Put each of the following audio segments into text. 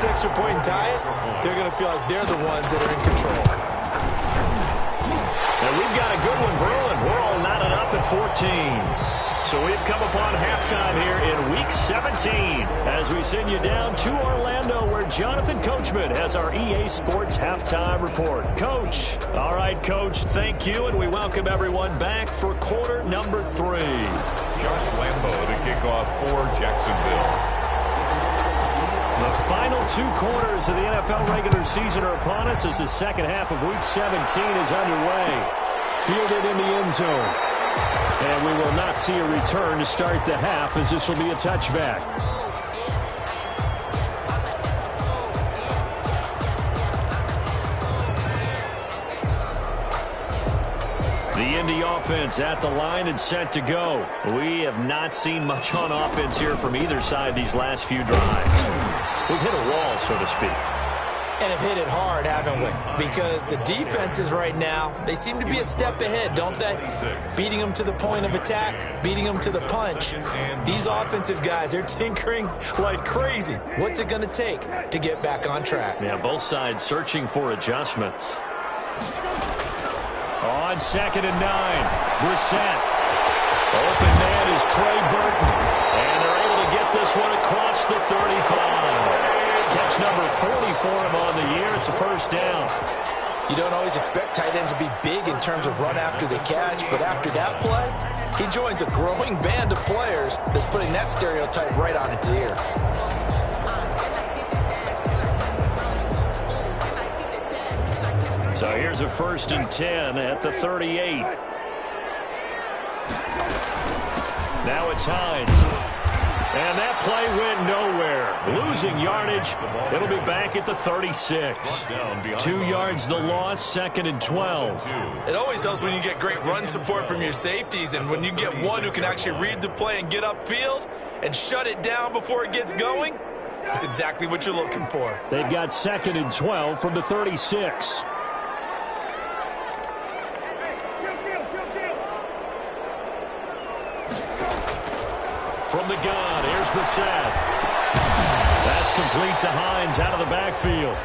this extra point and tie it, they're going to feel like they're the ones that are in control. And we've got a good one brewing. We're all knotted up at 14. So we've come upon halftime here in Week 17 as we send you down to Orlando where Jonathan Coachman has our EA Sports Halftime Report. Coach. All right, Coach, thank you, and we welcome everyone back for quarter number 3. Josh Lambo to kick off for Jacksonville. The final 2 quarters of the NFL regular season are upon us as the second half of Week 17 is underway. Fielded in the end zone. And we will not see a return to start the half as this will be a touchback. The Indy offense at the line and set to go. We have not seen much on offense here from either side these last few drives. We've hit a wall, so to speak. And have hit it hard, haven't we? Because the defenses right now, they seem to be a step ahead, don't they? Beating them to the point of attack, beating them to the punch. These offensive guys, they're tinkering like crazy. What's it going to take to get back on track? Yeah, both sides searching for adjustments. On 2nd and 9, Brissett. Open man is Trey Burton. And they're able to get this one across the 35. Catch number 40 for him on the year. It's a first down. You don't always expect tight ends to be big in terms of run after the catch, but after that play, he joins a growing band of players that's putting that stereotype right on its ear. So here's a 1st and 10 at the 38. Now it's Hines. And that play went nowhere. Losing yardage. It'll be back at the 36. 2 yards the loss, 2nd and 12. It always helps when you get great run support from your safeties, and when you get one who can actually read the play and get upfield and shut it down before it gets going, that's exactly what you're looking for. They've got 2nd and 12 from the 36. From the gun, here's Brissett. That's complete to Hines out of the backfield.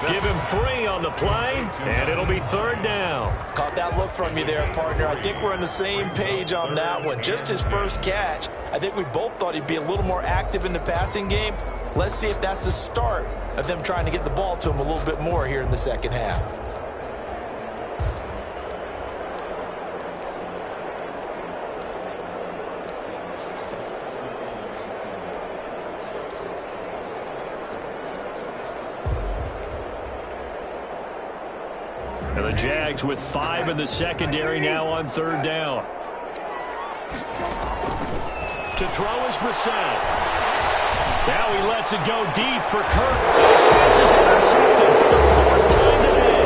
Give him 3 on the play, and it'll be 3rd down. Caught that look from you there, partner. I think we're on the same page on that one. Just his first catch. I think we both thought he'd be a little more active in the passing game. Let's see if that's the start of them trying to get the ball to him a little bit more here in the second half. And the Jags with 5 in the secondary now on 3rd down. To throw is Brissett. Now he lets it go deep for Kirk. His pass is intercepted for the 4th time today.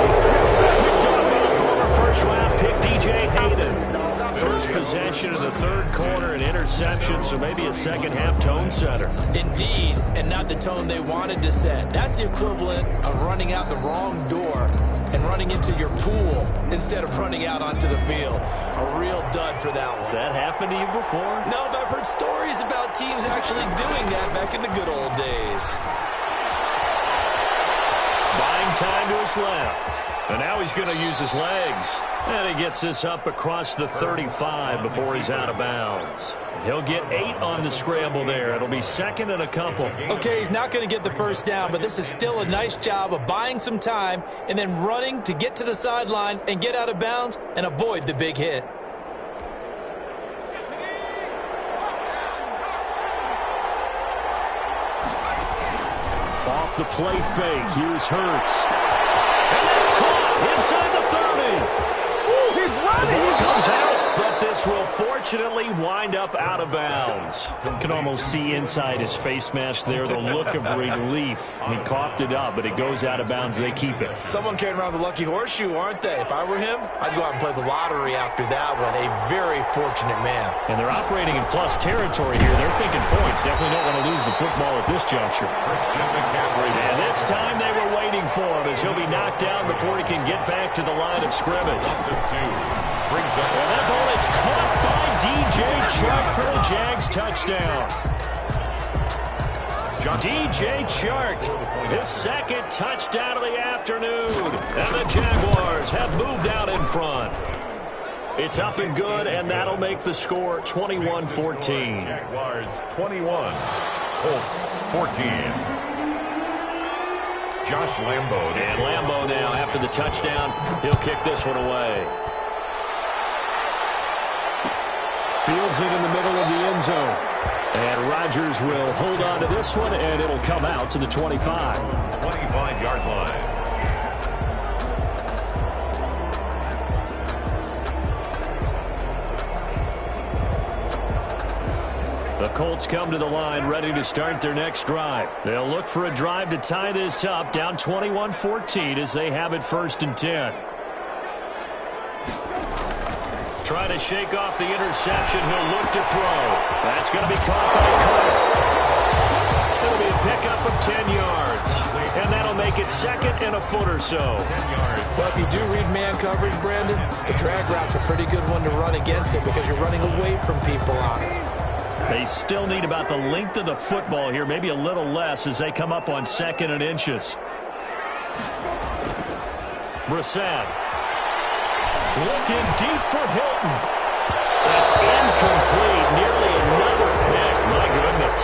Picked up by the former first-round pick, DJ Hayden. First possession of the 3rd quarter, an interception, so maybe a second-half tone setter. Indeed, and not the tone they wanted to set. That's the equivalent of running out the wrong door and running into your pool instead of running out onto the field. A real dud for that one. Has that happened to you before? No, but I've heard stories about teams actually doing that back in the good old days. Buying time to his left. And now he's going to use his legs. And he gets this up across the 35 before he's out of bounds. He'll get 8 on the scramble there. It'll be 2nd and a couple. Okay, he's not going to get the first down, but this is still a nice job of buying some time and then running to get to the sideline and get out of bounds and avoid the big hit. Off the play fake. Here's Hurts. And that's caught inside the 30. Ooh, he's running. He comes out, but this will fortunately wind up out of bounds. You can almost see inside his face mask there the look of relief. He coughed it up, but it goes out of bounds. They keep it. Someone carrying around the lucky horseshoe, aren't they? If I were him, I'd go out and play the lottery after that one. A very fortunate man. And they're operating in plus territory here. They're thinking points. Definitely don't want to lose the football at this juncture. And this time they were waiting for him as he'll be knocked down before he can get back to the line of scrimmage. And that ball is caught by DJ Chark for a Jags touchdown. DJ Chark, his second touchdown of the afternoon. And the Jaguars have moved out in front. It's up and good, and that'll make the score 21-14. Jaguars 21, Colts 14. Josh Lambo. And Lambo now, after the touchdown, he'll kick this one away. Fields it in the middle of the end zone. And Rodgers will hold on to this one, and it'll come out to the 25. 25-yard line. The Colts come to the line ready to start their next drive. They'll look for a drive to tie this up, down 21-14 as they have it 1st and 10. Trying to shake off the interception. He'll look to throw. That's going to be caught by Cook. It'll be a pickup of 10 yards. And that'll make it 2nd and a foot or so. 10 yards. Well, if you do read man coverage, Brandon, the drag route's a pretty good one to run against it because you're running away from people on it. They still need about the length of the football here, maybe a little less as they come up on 2nd and inches. Brissett. Looking deep for Hilton. That's incomplete. Nearly another pick. My goodness.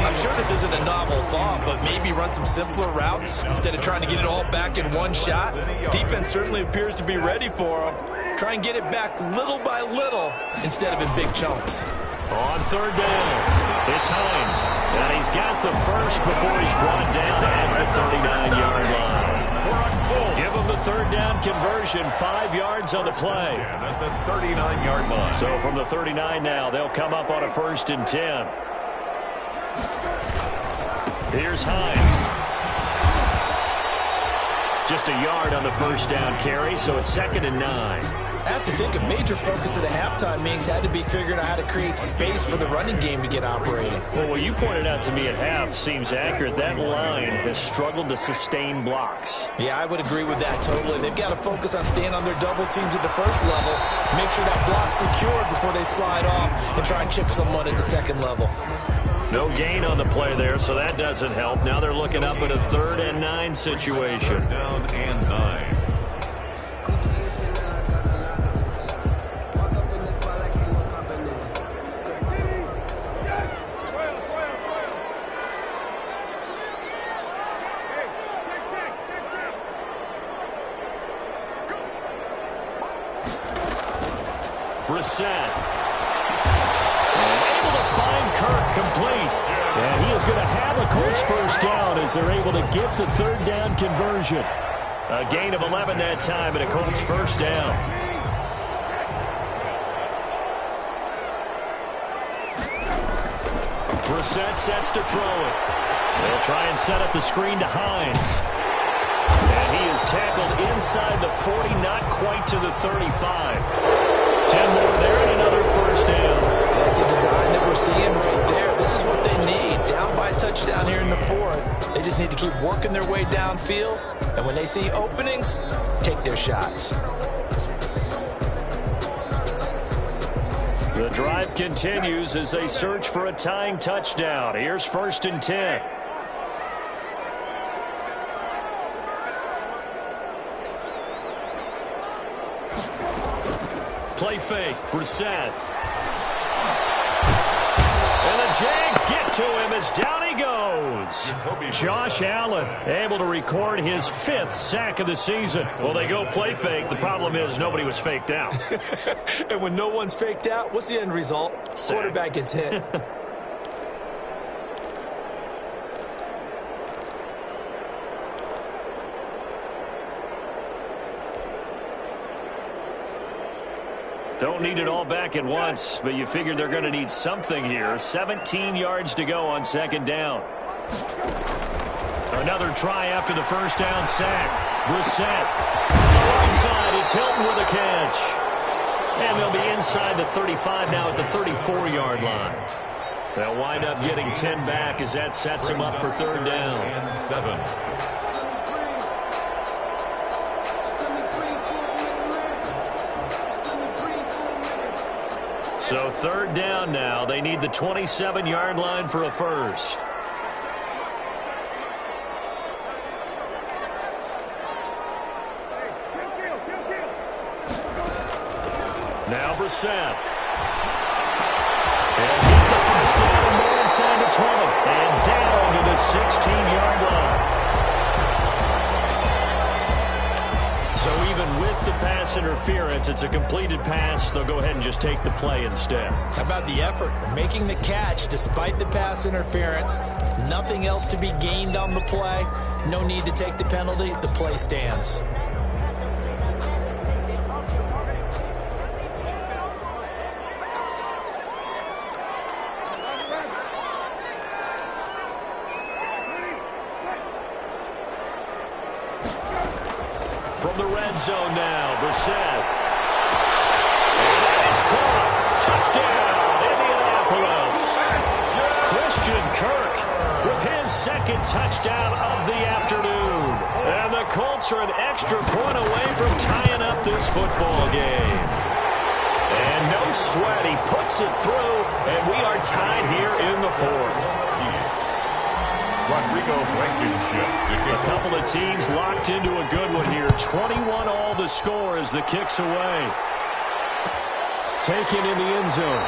I'm sure this isn't a novel thought, but maybe run some simpler routes instead of trying to get it all back in one shot. Defense certainly appears to be ready for him. Try and get it back little by little instead of in big chunks. On 3rd down, it's Hines. And he's got the first before he's brought down at the 39-yard line. Give him the 3rd down conversion, 5 yards on the play. At the 39-yard line. So from the 39 now, they'll come up on a 1st and 10. Here's Hines. Just a yard on the 1st down carry, so it's 2nd and 9. I have to think a major focus of the halftime meetings had to be figuring out how to create space for the running game to get operating. Well, what you pointed out to me at half seems accurate. That line has struggled to sustain blocks. Yeah, I would agree with that totally. They've got to focus on staying on their double teams at the 1st level, make sure that block's secured before they slide off, and try and chip someone at the 2nd level. No gain on the play there, so that doesn't help. Now they're looking up at a 3rd and 9 situation. 3rd down and 9. Brissett. And able to find Kirk complete. And he is going to have a Colts 1st down as they're able to get the 3rd down conversion. A gain of 11 that time and a Colts 1st down. Brissett sets to throw it. They'll try and set up the screen to Hines. And he is tackled inside the 40, not quite to the 35. 10 more there and another 1st down. Like the design that we're seeing right there, this is what they need. Down by a touchdown here in the 4th. They just need to keep working their way downfield. And when they see openings, take their shots. The drive continues as they search for a tying touchdown. Here's 1st and 10. Play fake, Brissett. And the Jags get to him as down he goes. Josh Allen able to record his 5th sack of the season. Well, they go play fake. The problem is nobody was faked out. And when no one's faked out, what's the end result? Sack. Quarterback gets hit. Don't need it all back at once, but you figured they're going to need something here. 17 yards to go on 2nd down. Another try after the 1st down sack. Brissett. Right side, it's Hilton with a catch. And they'll be inside the 35 now at the 34-yard line. They'll wind up getting 10 back as that sets them up for 3rd down. And 7. So 3rd down now. They need the 27-yard line for a 1st. Now Brissett. And get the first down, man inside the 20. And down to the 16-yard line. So even with the pass interference, it's a completed pass. They'll go ahead and just take the play instead. How about the effort? Making the catch despite the pass interference. Nothing else to be gained on the play. No need to take the penalty. The play stands. From the red zone now, Brissett. And that is caught. Touchdown, Indianapolis. Christian Kirk with his second touchdown of the afternoon. And the Colts are an extra point away from tying up this football game. And no sweat, he puts it through, and we are tied here in the fourth. Rodrigo Blankenship. A couple of teams locked into a good one here. 21 all the score as the kick's away. Taken in the end zone.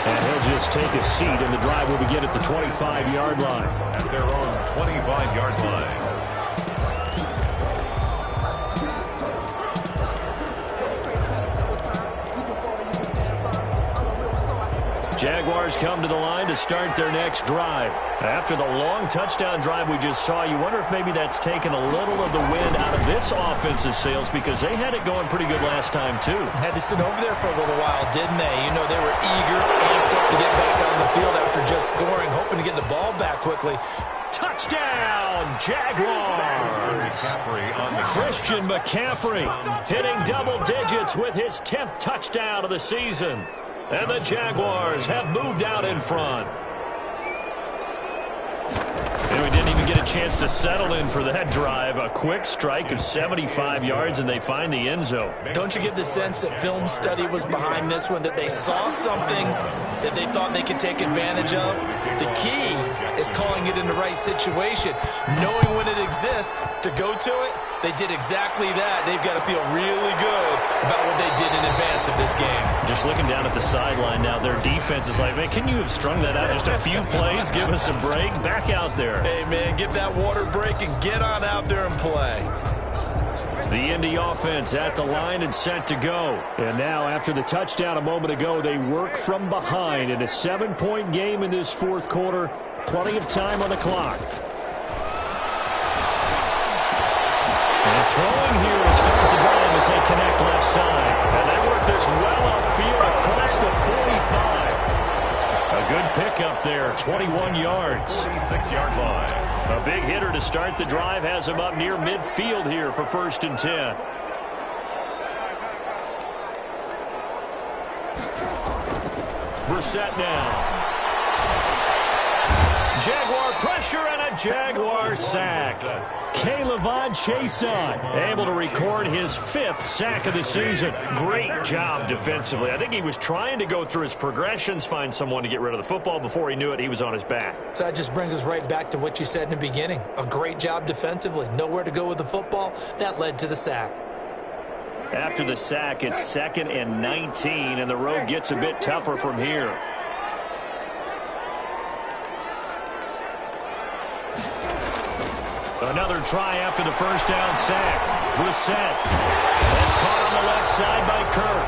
And he'll just take a seat, and the drive will begin at the 25-yard line. At their own 25-yard line. Jaguars come to the line to start their next drive. After the long touchdown drive we just saw, you wonder if maybe that's taken a little of the wind out of this offensive sails, because they had it going pretty good last time, too. Had to sit over there for a little while, didn't they? You know, they were eager, amped up to get back on the field after just scoring, hoping to get the ball back quickly. Touchdown, Jaguars! Christian McCaffrey hitting double digits with his 10th touchdown of the season. And the Jaguars have moved out in front. And we didn't even get a chance to settle in for that drive. A quick strike of 75 yards, and they find the end zone. Don't you get the sense that film study was behind this one, that they saw something that they thought they could take advantage of? The key is calling it in the right situation, knowing when it exists to go to it. They did exactly that. They've got to feel really good about what they did in advance of this game. Just looking down at the sideline now, their defense is like, man, can you have strung that out just a few plays? Give us a break. Back out there. Hey, man, get that water break and get on out there and play. The Indy offense at the line and set to go. And now, after the touchdown a moment ago, they work from behind in a 7-point game in this fourth quarter. Plenty of time on the clock. And throwing here to start the drive as they connect left side. And they work this well upfield across the 45. A good pickup there, 21 yards. 46-yard line. A big hitter to start the drive has him up near midfield here for 1st and 10. Brissett now. Jaguar pressure and a Jaguar sack. K'Lavon Chaisson able to record his 5th sack of the season. Great job defensively. I think he was trying to go through his progressions, find someone to get rid of the football. Before he knew it, he was on his back. So that just brings us right back to what you said in the beginning. A great job defensively. Nowhere to go with the football. That led to the sack. After the sack, it's 2nd and 19, and the road gets a bit tougher from here. Another try after the first down sack. Brissett. That's caught on the left side by Kirk.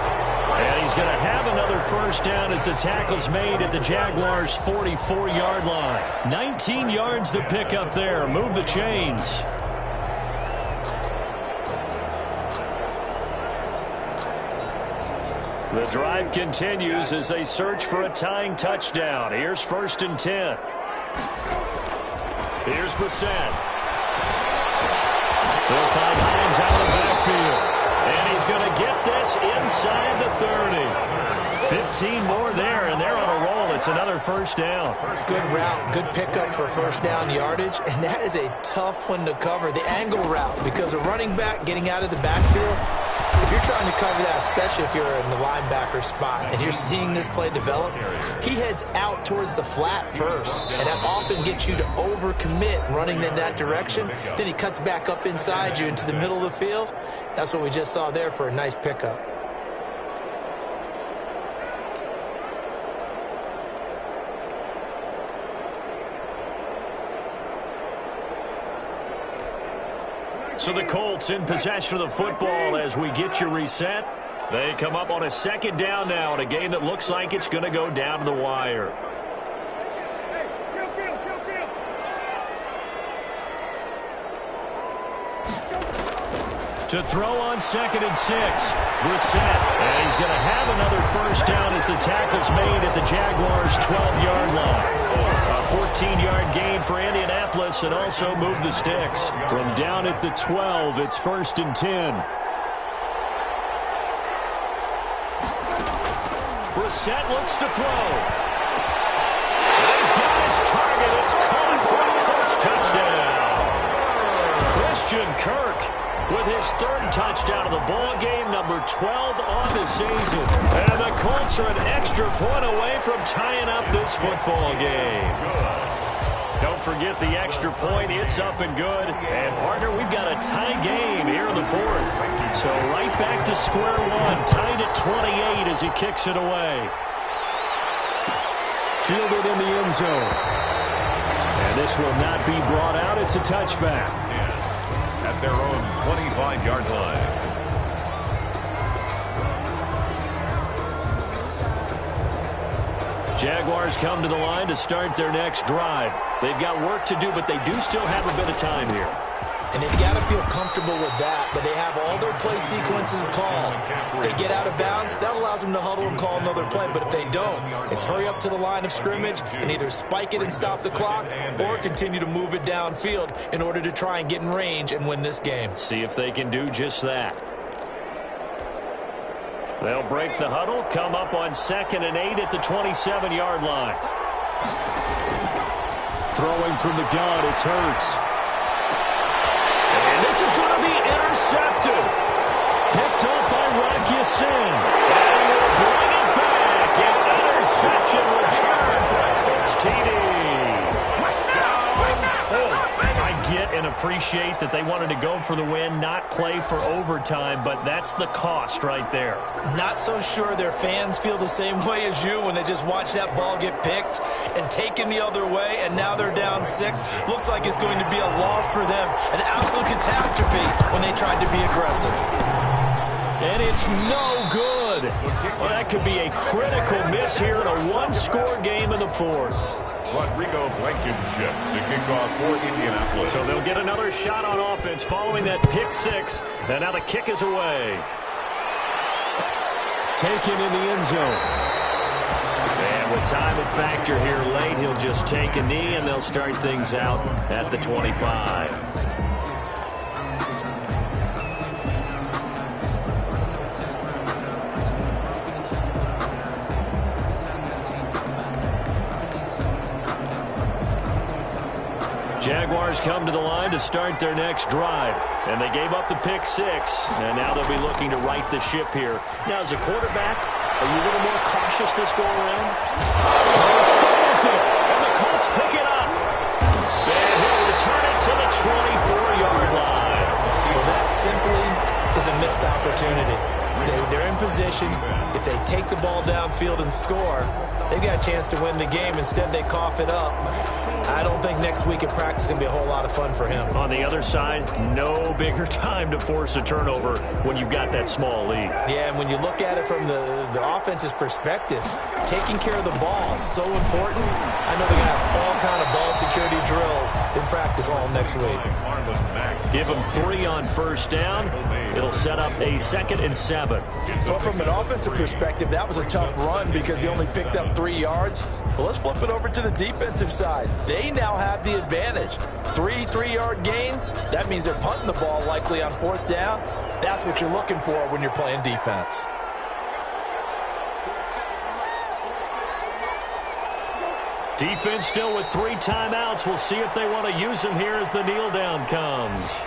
And he's going to have another first down as the tackle's made at the Jaguars' 44-yard line. 19 yards to pick up there. Move the chains. The drive continues as they search for a tying touchdown. Here's 1st and 10. Here's Brissett. They'll find Hines out of the backfield. And he's going to get this inside the 30. 15 more there, and they're on a roll. It's another first down. Good route, good pickup for first down yardage, and that is a tough one to cover. The angle route, because a running back getting out of the backfield, if you're trying to cover that, especially if you're in the linebacker spot and you're seeing this play develop, he heads out towards the flat first, and that often gets you to overcommit running in that direction. Then he cuts back up inside you into the middle of the field. That's what we just saw there for a nice pickup. So the Colts in possession of the football as we get you reset. They come up on a second down now in a game that looks like it's going to go down to the wire. To throw on 2nd and 6. Brissett. And he's going to have another first down as the tackle's made at the Jaguars' 12-yard line. A 14-yard gain for Indianapolis and also move the sticks. From down at the 12, it's 1st and 10. Brissett looks to throw. He's got his target. It's coming for a Colts touchdown. Christian Kirk with his 3rd touchdown of the ball game, number 12 on the season. And the Colts are an extra point away from tying up this football game. Don't forget the extra point. It's up and good. And, partner, we've got a tie game here in the 4th. So right back to square one, tied at 28 as he kicks it away. Fielded in the end zone. And this will not be brought out. It's a touchback. At their own 25-yard line. Jaguars come to the line to start their next drive. They've got work to do, but they do still have a bit of time here. And they've got to feel comfortable with that, but they have all their play sequences called. If they get out of bounds, that allows them to huddle and call another play. But if they don't, it's hurry up to the line of scrimmage and either spike it and stop the clock or continue to move it downfield in order to try and get in range and win this game. See if they can do just that. They'll break the huddle, come up on 2nd and 8 at the 27-yard line. Throwing from the gun, it's Hurts. And this is going to be intercepted. Picked up by Rocky Sin. And he'll bring it back. An interception return for a Colts TD. I get and appreciate that they wanted to go for the win, not play for overtime, but that's the cost right there. Not so sure their fans feel the same way as you when they just watch that ball get picked and taken the other way, and now they're down 6. Looks like it's going to be a loss for them, an absolute catastrophe when they tried to be aggressive. And it's no good. Well, that could be a critical miss here in a one-score game in the 4th. Rodrigo Blankenship to kick off for Indianapolis. So they'll get another shot on offense following that pick 6. And now the kick is away. Taken in the end zone. And with time and factor here late, he'll just take a knee, and they'll start things out at the 25. Jaguars come to the line to start their next drive. And they gave up the pick 6. And now they'll be looking to right the ship here. Now, as a quarterback, are you a little more cautious this go-around? Colts fumbles it. And the Colts pick it up. And he'll return it to the 24-yard line. Well, that simply is a missed opportunity. They're in position. If they take the ball downfield and score, they've got a chance to win the game. Instead, they cough it up. I don't think next week at practice is going to be a whole lot of fun for him. On the other side, no bigger time to force a turnover when you've got that small lead. Yeah, and when you look at it from the offense's perspective, taking care of the ball is so important. I know they're going to have all kind of ball security drills in practice all next week. Give them 3 on first down. It'll set up a 2nd and 7. Well, from an offensive perspective, that was a tough run because he only picked up 3 yards. Well, let's flip it over to the defensive side. They now have the advantage. 3 3-yard gains. That means they're punting the ball likely on 4th down. That's what you're looking for when you're playing defense. Defense still with 3 timeouts. We'll see if they want to use them here as the kneel down comes.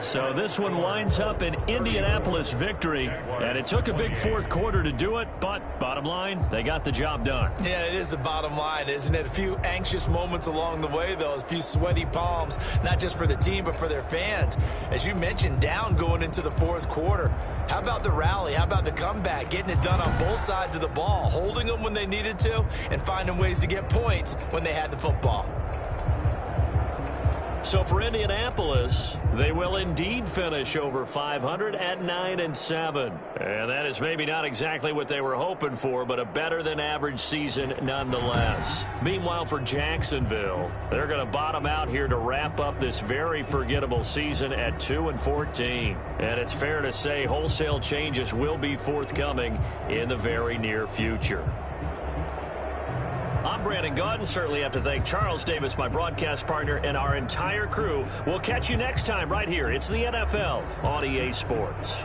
So this one winds up an Indianapolis victory, and it took a big 4th quarter to do it, but bottom line, they got the job done. Yeah, it is the bottom line, isn't it? A few anxious moments along the way, though, a few sweaty palms, not just for the team, but for their fans. As you mentioned, down going into the 4th quarter. How about the rally? How about the comeback? Getting it done on both sides of the ball, holding them when they needed to, and finding ways to get points when they had the football. So for Indianapolis, they will indeed finish over 500 at 9-7. And that is maybe not exactly what they were hoping for, but a better-than-average season nonetheless. Meanwhile, for Jacksonville, they're going to bottom out here to wrap up this very forgettable season at 2-14. And it's fair to say wholesale changes will be forthcoming in the very near future. I'm Brandon Gaudin. Certainly have to thank Charles Davis, my broadcast partner, and our entire crew. We'll catch you next time right here. It's the NFL on EA Sports.